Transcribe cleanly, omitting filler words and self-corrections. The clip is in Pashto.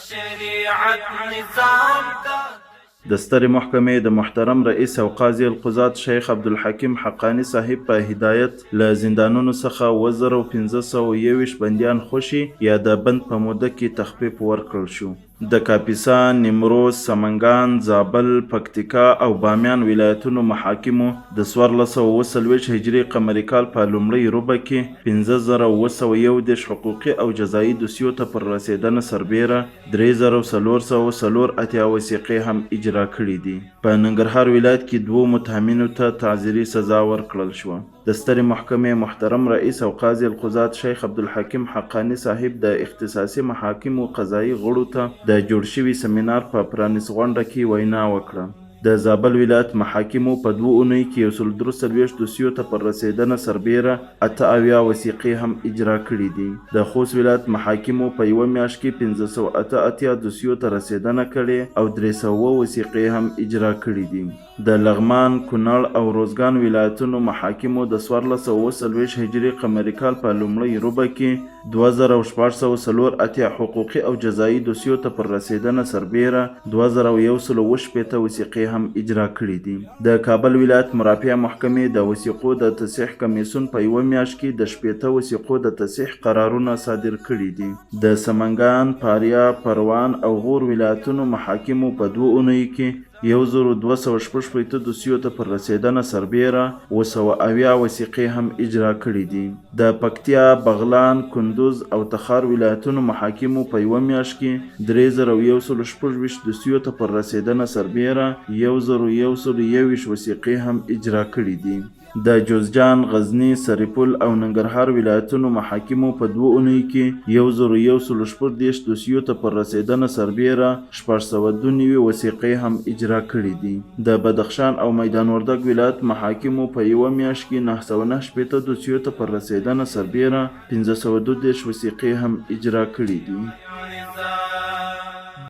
شریعت نظام دا د سترې محکمې د محترم رئیس او قاضي القضات شیخ عبدالحکیم حقانی صاحب په هدایت له زندانونو څخه 1521 بندیان خوشي یا د بند په موده کې تخفیف ورکړل شو. د کاپیسا، نیمروز، سمنګان، زابل، پکتیکا او بامیان ولایتونو محاکمو د 1440 هجري قمري کال په لومړۍ روبه کې 15711 حقوقي او جزایي دوسیو ته پر رسېدنه سربیره 3484 وثیقې هم اجرا کړي دي. په ننګرهار ولایت کې 2 متهمینو ته تعزیري سزا ورکړل شوه. د سترې محکمې محترم رئیس او قاضي القضات شیخ عبدالحکیم حقانی صاحب د اختصاصي محاکمو قضایي غړو ته د جوړ شوي سمینار په پرانیست غونډه کې وینا وکړه. د زابل ولایت محاکمو په 2 اونیو کې 143 دوسیو ته پر رسېدنه سربیره 88 وثیقې هم اجرا کړي دي. د خوست ولایت محاکمو په یوه میاشت کې 588 دوسیو ته رسېدنه کړې او 300 وثیقې هم اجرا کړي دي. د لغمان، کونړ او روزګان ولایتونو محاکمو د 1440 هجري قمري کال په لومړۍ روبه کې 2684 حقوقي او جزایي دوسیو ته پر رسېدنه سربیره 2118 وثیقې هم اجرا کړي دي. د کابل ولایت مرافعه محکمې د وثیقو د تصحیح کمیسیون په یوه میاشت کې د 60 وثیقو د تصحیح قرارونه صادر کړي دي. د سمنګان، فاریاب، پروان او غور ولایتونو محاکمو په 2 اونیو کې 1216 دوسیو ته پر رسېدنه سربیره 270 وثیقې هم اجرا کړي دي. د پکتیا، بغلان، کندوز او تخار ولایتونو محاکمو په یوه میاشت کې 3116 دوسیو ته پر رسېدنه سربیره 1021 وثیقې هم اجرا کړي دي. د جوزجان، غزنی، سرپل او ننګرهار ولایتونو محاکمو په 2 اونیو کې 1014 دوسیو ته پر رسېدنه سربیره 692 وثیقې هم اجرا کړي دي. د بدخشان او میدان وردګ ولایت محاکمو په یوه میاشت کې 909 دوسیو ته پر رسېدنه سربیره 512 وثیقې هم اجرا کړي دي.